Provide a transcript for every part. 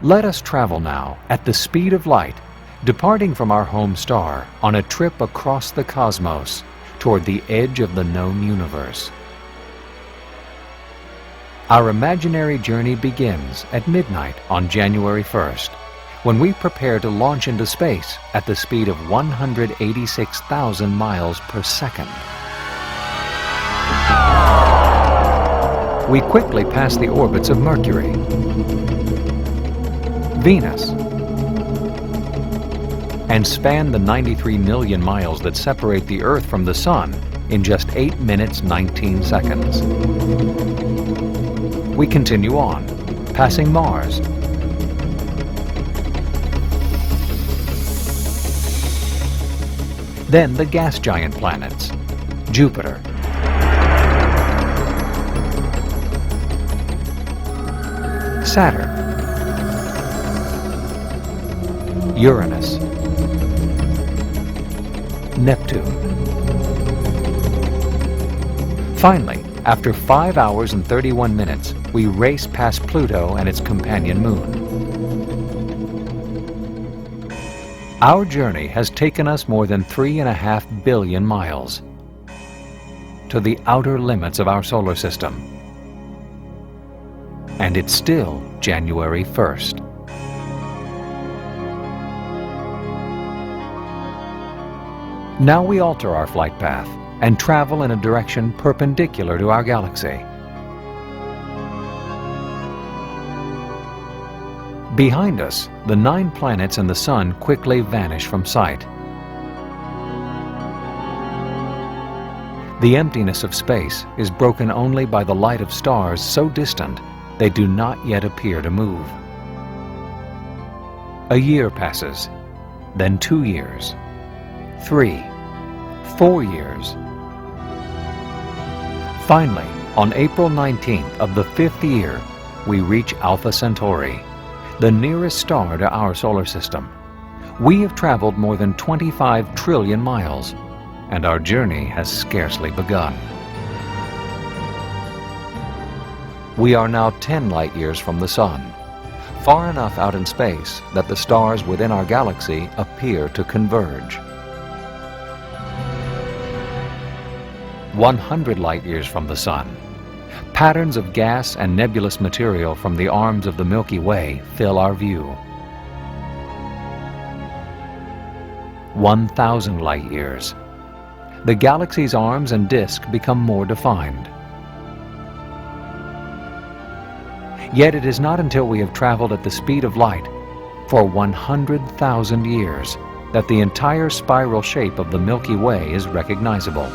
Let us travel now at the speed of light, departing from our home star on a trip across the cosmos toward the edge of the known universe. Our imaginary journey begins at midnight on January 1st, when we prepare to launch into space at the speed of 186,000 miles per second. We quickly pass the orbits of Mercury, Venus, and span the 93 million miles that separate the Earth from the Sun in just 8 minutes 19 seconds. We continue on, passing Mars, then the gas giant planets, Jupiter, Saturn, Uranus, Neptune. Finally, after 5 hours and 31 minutes, we race past Pluto and its companion moon. Our journey has taken us more than 3.5 billion miles to the outer limits of our solar system. And it's still January 1st. Now we alter our flight path and travel in a direction perpendicular to our galaxy. Behind us, the 9 planets and the Sun quickly vanish from sight. The emptiness of space is broken only by the light of stars so distant they do not yet appear to move. A year passes, then 2 years, 3, 4 years. Finally, on April 19th of the 5th year, we reach Alpha Centauri, the nearest star to our solar system. We have traveled more than 25 trillion miles, and our journey has scarcely begun. We are now 10 light years from the Sun, far enough out in space that the stars within our galaxy appear to converge. 100 light years from the Sun, patterns of gas and nebulous material from the arms of the Milky Way fill our view. 1,000 light years. The galaxy's arms and disk become more defined. Yet it is not until we have traveled at the speed of light for 100,000 years that the entire spiral shape of the Milky Way is recognizable.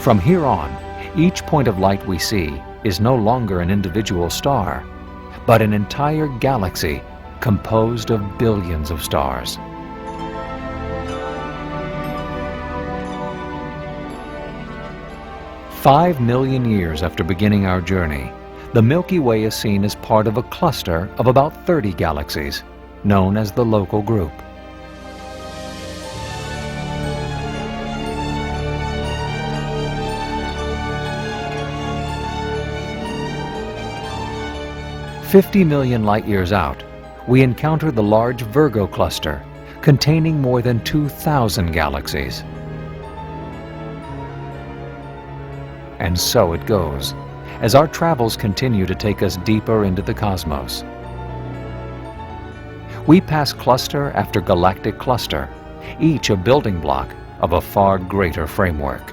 From here on, each point of light we see is no longer an individual star, but an entire galaxy composed of billions of stars. "5 million years after beginning our journey, the Milky Way is seen as part of a cluster of about 30 galaxies, known as the Local Group. "50 million light-years out, we encounter the large Virgo cluster, containing more than 2,000 galaxies. And so it goes, as our travels continue to take us deeper into the cosmos. We pass cluster after galactic cluster, each a building block of a far greater framework.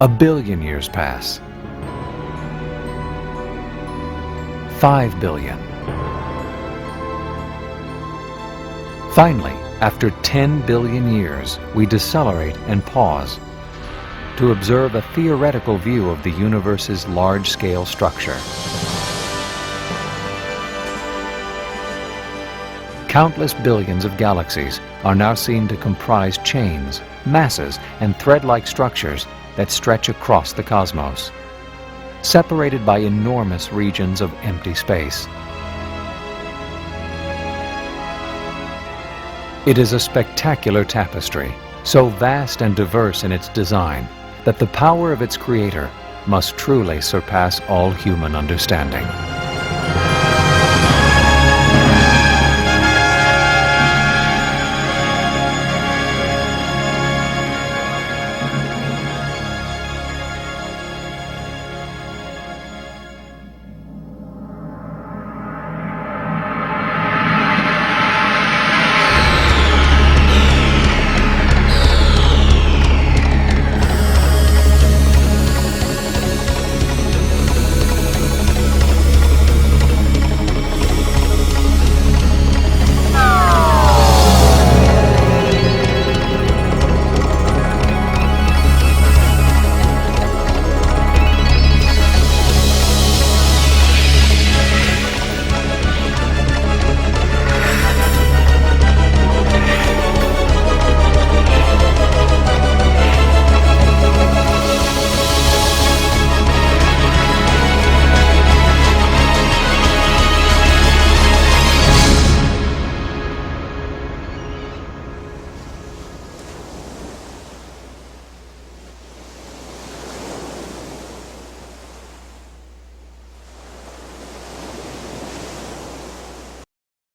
A billion years pass. 5 billion. Finally, after 10 billion years, we decelerate and pause to observe a theoretical view of the universe's large-scale structure. Countless billions of galaxies are now seen to comprise chains, masses, and thread-like structures that stretch across the cosmos, separated by enormous regions of empty space. It is a spectacular tapestry, so vast and diverse in its design that the power of its creator must truly surpass all human understanding.